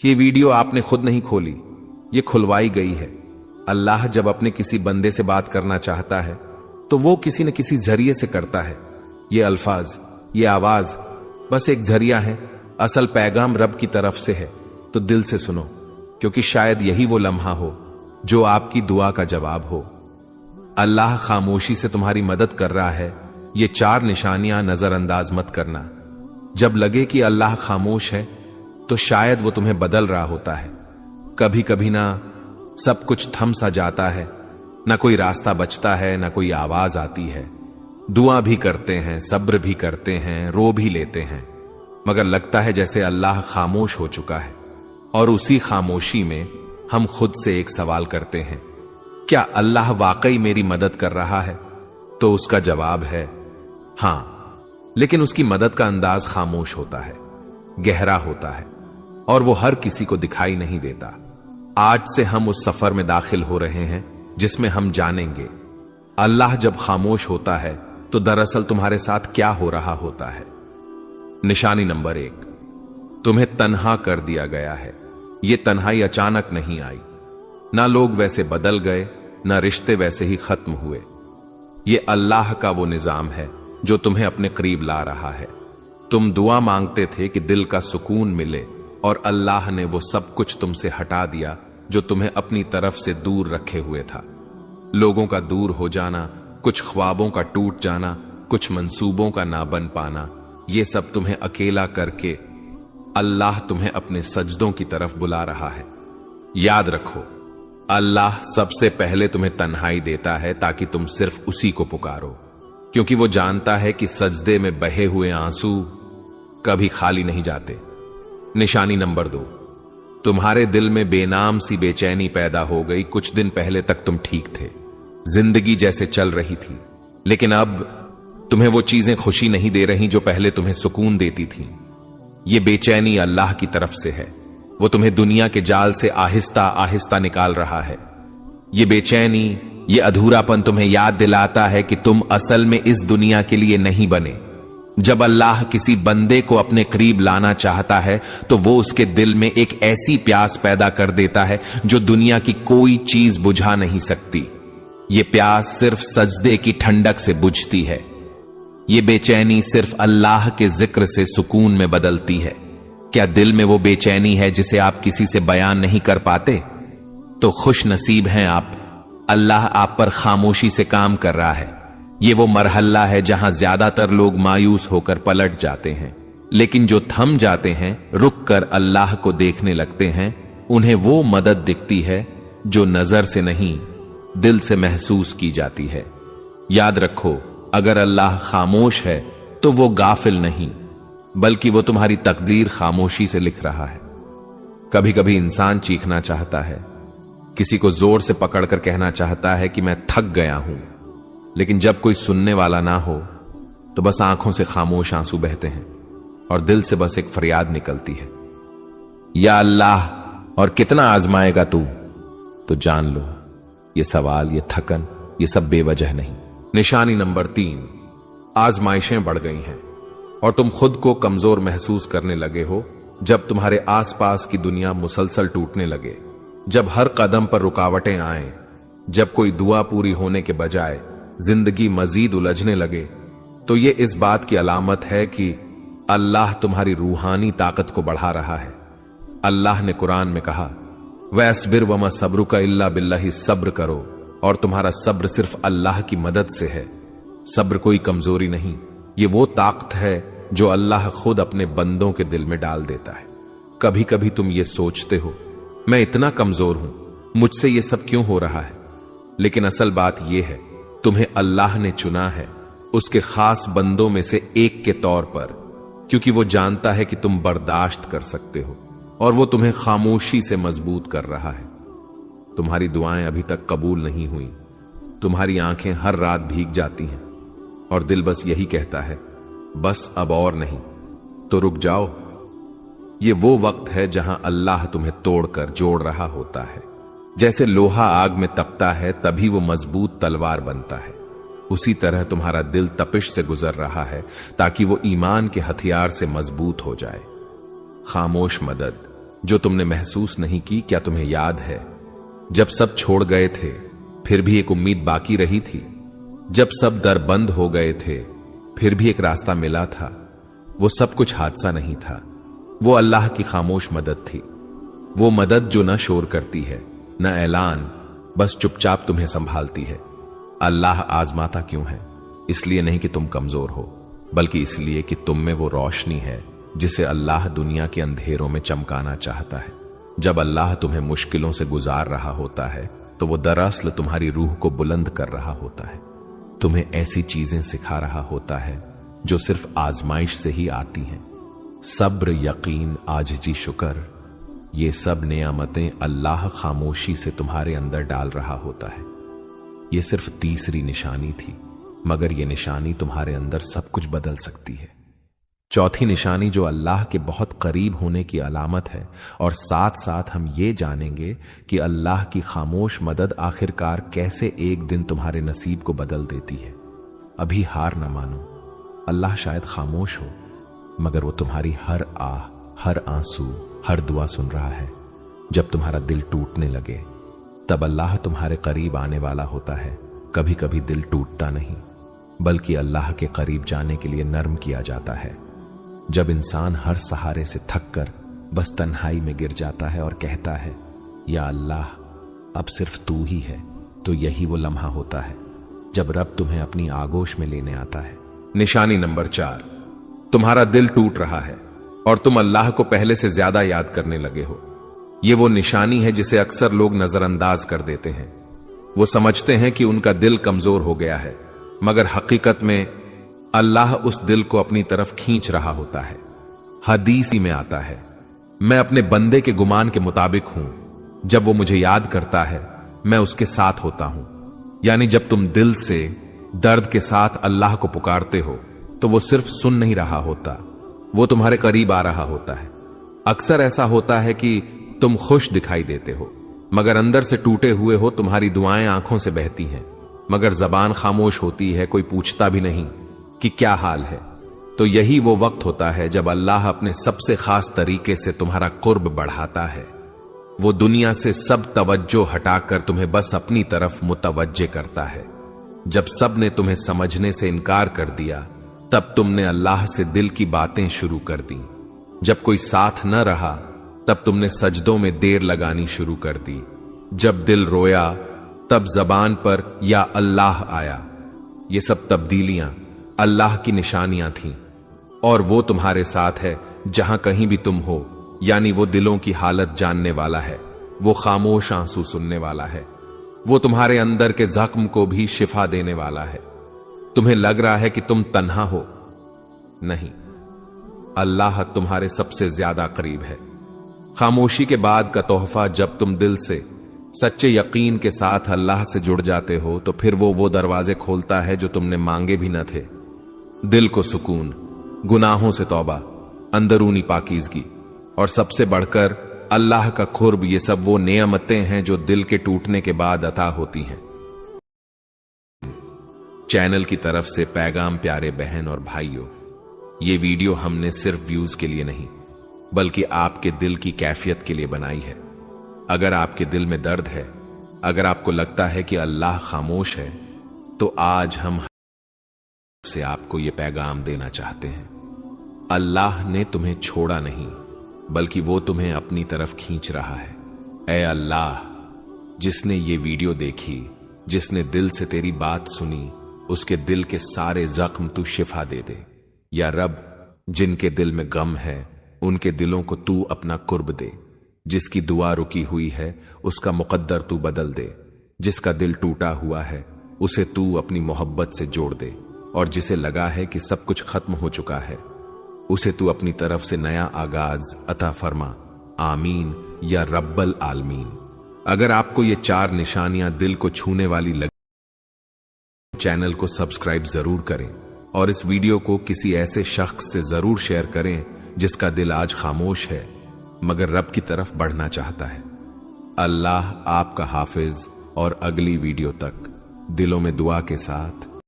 یہ ویڈیو آپ نے خود نہیں کھولی، یہ کھلوائی گئی ہے۔ اللہ جب اپنے کسی بندے سے بات کرنا چاہتا ہے تو وہ کسی نہ کسی ذریعے سے کرتا ہے۔ یہ الفاظ، یہ آواز بس ایک ذریعہ ہے، اصل پیغام رب کی طرف سے ہے۔ تو دل سے سنو، کیونکہ شاید یہی وہ لمحہ ہو جو آپ کی دعا کا جواب ہو۔ اللہ خاموشی سے تمہاری مدد کر رہا ہے۔ یہ 4 نشانیاں نظر انداز مت کرنا۔ جب لگے کہ اللہ خاموش ہے تو شاید وہ تمہیں بدل رہا ہوتا ہے۔ کبھی کبھی نہ سب کچھ تھم سا جاتا ہے، نہ کوئی راستہ بچتا ہے، نہ کوئی آواز آتی ہے۔ دعا بھی کرتے ہیں، صبر بھی کرتے ہیں، رو بھی لیتے ہیں، مگر لگتا ہے جیسے اللہ خاموش ہو چکا ہے۔ اور اسی خاموشی میں ہم خود سے ایک سوال کرتے ہیں، کیا اللہ واقعی میری مدد کر رہا ہے؟ تو اس کا جواب ہے ہاں، لیکن اس کی مدد کا انداز خاموش ہوتا ہے، گہرا ہوتا ہے، اور وہ ہر کسی کو دکھائی نہیں دیتا۔ آج سے ہم اس سفر میں داخل ہو رہے ہیں جس میں ہم جانیں گے اللہ جب خاموش ہوتا ہے تو دراصل تمہارے ساتھ کیا ہو رہا ہوتا ہے۔ نشانی نمبر 1، تمہیں تنہا کر دیا گیا ہے۔ یہ تنہائی اچانک نہیں آئی، نہ لوگ ویسے بدل گئے، نہ رشتے ویسے ہی ختم ہوئے۔ یہ اللہ کا وہ نظام ہے جو تمہیں اپنے قریب لا رہا ہے۔ تم دعا مانگتے تھے کہ دل کا سکون ملے، اور اللہ نے وہ سب کچھ تم سے ہٹا دیا جو تمہیں اپنی طرف سے دور رکھے ہوئے تھا۔ لوگوں کا دور ہو جانا، کچھ خوابوں کا ٹوٹ جانا، کچھ منصوبوں کا نہ بن پانا، یہ سب تمہیں اکیلا کر کے اللہ تمہیں اپنے سجدوں کی طرف بلا رہا ہے۔ یاد رکھو، اللہ سب سے پہلے تمہیں تنہائی دیتا ہے تاکہ تم صرف اسی کو پکارو، کیونکہ وہ جانتا ہے کہ سجدے میں بہے ہوئے آنسو کبھی خالی نہیں جاتے۔ نشانی نمبر 2، تمہارے دل میں بے نام سی بے چینی پیدا ہو گئی۔ کچھ دن پہلے تک تم ٹھیک تھے، زندگی جیسے چل رہی تھی، لیکن اب تمہیں وہ چیزیں خوشی نہیں دے رہی جو پہلے تمہیں سکون دیتی تھیں۔ یہ بے چینی اللہ کی طرف سے ہے، وہ تمہیں دنیا کے جال سے آہستہ آہستہ نکال رہا ہے۔ یہ بے چینی، یہ ادھورا پن تمہیں یاد دلاتا ہے کہ تم اصل میں اس دنیا کے لیے نہیں بنے۔ جب اللہ کسی بندے کو اپنے قریب لانا چاہتا ہے تو وہ اس کے دل میں ایک ایسی پیاس پیدا کر دیتا ہے جو دنیا کی کوئی چیز بجھا نہیں سکتی۔ یہ پیاس صرف سجدے کی ٹھنڈک سے بجھتی ہے۔ یہ بے چینی صرف اللہ کے ذکر سے سکون میں بدلتی ہے۔ کیا دل میں وہ بے چینی ہے جسے آپ کسی سے بیان نہیں کر پاتے؟ تو خوش نصیب ہیں آپ، اللہ آپ پر خاموشی سے کام کر رہا ہے۔ یہ وہ مرحلہ ہے جہاں زیادہ تر لوگ مایوس ہو کر پلٹ جاتے ہیں، لیکن جو تھم جاتے ہیں، رک کر اللہ کو دیکھنے لگتے ہیں، انہیں وہ مدد دکھتی ہے جو نظر سے نہیں، دل سے محسوس کی جاتی ہے۔ یاد رکھو، اگر اللہ خاموش ہے تو وہ غافل نہیں، بلکہ وہ تمہاری تقدیر خاموشی سے لکھ رہا ہے۔ کبھی کبھی انسان چیخنا چاہتا ہے، کسی کو زور سے پکڑ کر کہنا چاہتا ہے کہ میں تھک گیا ہوں، لیکن جب کوئی سننے والا نہ ہو تو بس آنکھوں سے خاموش آنسو بہتے ہیں اور دل سے بس ایک فریاد نکلتی ہے، یا اللہ، اور کتنا آزمائے گا تو جان لو یہ سوال، یہ تھکن، یہ سب بے وجہ نہیں۔ نشانی نمبر 3، آزمائشیں بڑھ گئی ہیں اور تم خود کو کمزور محسوس کرنے لگے ہو۔ جب تمہارے آس پاس کی دنیا مسلسل ٹوٹنے لگے، جب ہر قدم پر رکاوٹیں آئیں، جب کوئی دعا پوری ہونے کے بجائے زندگی مزید الجھنے لگے، تو یہ اس بات کی علامت ہے کہ اللہ تمہاری روحانی طاقت کو بڑھا رہا ہے۔ اللہ نے قرآن میں کہا، وَأَصْبِرْ وَمَا صَبْرُكَ إِلَّا بِاللَّهِ، صبر کرو اور تمہارا صبر صرف اللہ کی مدد سے ہے۔ صبر کوئی کمزوری نہیں، یہ وہ طاقت ہے جو اللہ خود اپنے بندوں کے دل میں ڈال دیتا ہے۔ کبھی کبھی تم یہ سوچتے ہو، میں اتنا کمزور ہوں، مجھ سے یہ سب کیوں ہو رہا ہے؟ لیکن اصل بات یہ ہے، تمہیں اللہ نے چنا ہے اس کے خاص بندوں میں سے ایک کے طور پر، کیونکہ وہ جانتا ہے کہ تم برداشت کر سکتے ہو، اور وہ تمہیں خاموشی سے مضبوط کر رہا ہے۔ تمہاری دعائیں ابھی تک قبول نہیں ہوئیں، تمہاری آنکھیں ہر رات بھیگ جاتی ہیں، اور دل بس یہی کہتا ہے، بس اب اور نہیں، تو رک جاؤ۔ یہ وہ وقت ہے جہاں اللہ تمہیں توڑ کر جوڑ رہا ہوتا ہے۔ جیسے لوہا آگ میں تپتا ہے تبھی وہ مضبوط تلوار بنتا ہے، اسی طرح تمہارا دل تپش سے گزر رہا ہے، تاکہ وہ ایمان کے ہتھیار سے مضبوط ہو جائے۔ خاموش مدد، जो तुमने महसूस नहीं की। क्या तुम्हें याद है जब सब छोड़ गए थे फिर भी एक उम्मीद बाकी रही थी? जब सब दर बंद हो गए थे फिर भी एक रास्ता मिला था। वो सब कुछ हादसा नहीं था, वो अल्लाह की खामोश मदद थी। वो मदद जो न शोर करती है न ऐलान, बस चुपचाप तुम्हें संभालती है। अल्लाह आजमाता क्यों है? इसलिए नहीं कि तुम कमजोर हो, बल्कि इसलिए कि तुम में वो रोशनी है जिसे अल्लाह दुनिया के अंधेरों में चमकाना चाहता है। जब अल्लाह तुम्हें मुश्किलों से गुजार रहा होता है तो वो दरअसल तुम्हारी रूह को बुलंद कर रहा होता है, तुम्हें ऐसी चीजें सिखा रहा होता है जो सिर्फ आजमाइश से ही आती हैं। सब्र, यकीन, आजिज़ी, शुक्र, ये सब नेमतें अल्लाह खामोशी से तुम्हारे अंदर डाल रहा होता है। ये सिर्फ तीसरी निशानी थी, मगर ये निशानी तुम्हारे अंदर सब कुछ बदल सकती है। चौथी निशानी जो अल्लाह के बहुत करीब होने की अलामत है, और साथ साथ हम ये जानेंगे कि अल्लाह की खामोश मदद आखिरकार कैसे एक दिन तुम्हारे नसीब को बदल देती है। अभी हार न मानो। अल्लाह शायद खामोश हो, मगर वो तुम्हारी हर आह, हर आंसू, हर दुआ सुन रहा है। जब तुम्हारा दिल टूटने लगे तब अल्लाह तुम्हारे करीब आने वाला होता है। कभी कभी दिल टूटता नहीं, बल्कि अल्लाह के करीब जाने के लिए नर्म किया जाता है। जब इंसान हर सहारे से थक कर बस तन्हाई में गिर जाता है और कहता है, या अल्लाह अब सिर्फ तू ही है, तो यही वो लम्हा होता है जब रब तुम्हें अपनी आगोश में लेने आता है। निशानी नंबर 4, तुम्हारा दिल टूट रहा है और तुम अल्लाह को पहले से ज्यादा याद करने लगे हो। ये वो निशानी है जिसे अक्सर लोग नजरअंदाज कर देते हैं। वो समझते हैं कि उनका दिल कमजोर हो गया है, मगर हकीकत में अल्लाह उस दिल को अपनी तरफ खींच रहा होता है। हदीस में आता है, मैं अपने बंदे के गुमान के मुताबिक हूं, जब वो मुझे याद करता है मैं उसके साथ होता हूं। यानी जब तुम दिल से दर्द के साथ अल्लाह को पुकारते हो तो वो सिर्फ सुन नहीं रहा होता, वो तुम्हारे करीब आ रहा होता है। अक्सर ऐसा होता है कि तुम खुश दिखाई देते हो, मगर अंदर से टूटे हुए हो। तुम्हारी दुआएं आंखों से बहती हैं, मगर जबान खामोश होती है, कोई पूछता भी नहीं कि क्या हाल है। तो यही वो वक्त होता है जब अल्लाह अपने सबसे खास तरीके से तुम्हारा कुर्ब बढ़ाता है। वो दुनिया से सब तवज्जो हटाकर तुम्हें बस अपनी तरफ मुतवज्जे करता है। जब सब ने तुम्हें समझने से इनकार कर दिया, तब तुमने अल्लाह से दिल की बातें शुरू कर दी। जब कोई साथ न रहा, तब तुमने सजदों में देर लगानी शुरू कर दी। जब दिल रोया, तब जबान पर या अल्लाह आया। ये सब तब्दीलियां अल्लाह की निशानियां थीं, और वो तुम्हारे साथ है जहां कहीं भी तुम हो। यानी वो दिलों की हालत जानने वाला है, वो खामोश आंसू सुनने वाला है, वो तुम्हारे अंदर के जख्म को भी शिफा देने वाला है। तुम्हें लग रहा है कि तुम तन्हा हो, नहीं, अल्लाह तुम्हारे सबसे ज्यादा करीब है। खामोशी के बाद का तोहफा, जब तुम दिल से सच्चे यकीन के साथ अल्लाह से जुड़ जाते हो, तो फिर वो दरवाजे खोलता है जो तुमने मांगे भी न थे। दिल को सुकून, गुनाहों से तौबा, अंदरूनी पाकीज़गी और सबसे बढ़कर अल्लाह का खुर्ब, ये सब वो नेमतें हैं जो दिल के टूटने के बाद अता होती हैं। चैनल की तरफ से पैगाम प्यारे बहन और भाइयों, ये वीडियो हमने सिर्फ व्यूज के लिए नहीं, बल्कि आपके दिल की कैफियत के लिए बनाई है। अगर आपके दिल में दर्द है, अगर आपको लगता है कि अल्लाह खामोश है, तो आज हम से आपको यह पैगाम देना चाहते हैं। अल्लाह ने तुम्हें छोड़ा नहीं, बल्कि वो तुम्हें अपनी तरफ खींच रहा है। ऐ अल्लाह, जिसने ये वीडियो देखी, जिसने दिल से तेरी बात सुनी, उसके दिल के सारे जख्म तू शिफा दे दे। या रब, जिनके दिल में गम है उनके दिलों को तू अपना कुर्ब दे। जिसकी दुआ रुकी हुई है उसका मुकद्दर तू बदल दे। जिसका दिल टूटा हुआ है उसे तू अपनी मोहब्बत से जोड़ दे, और जिसे लगा है कि सब कुछ खत्म हो चुका है उसे तू अपनी तरफ से नया आगाज अता फरमा। आमीन या रब्बल आलमीन। अगर आपको ये 4 निशानियां दिल को छूने वाली लगी, चैनल को सब्सक्राइब जरूर करें और इस वीडियो को किसी ऐसे शख्स से जरूर शेयर करें जिसका दिल आज खामोश है मगर रब की तरफ बढ़ना चाहता है। अल्लाह आपका हाफिज, और अगली वीडियो तक दिलों में दुआ के साथ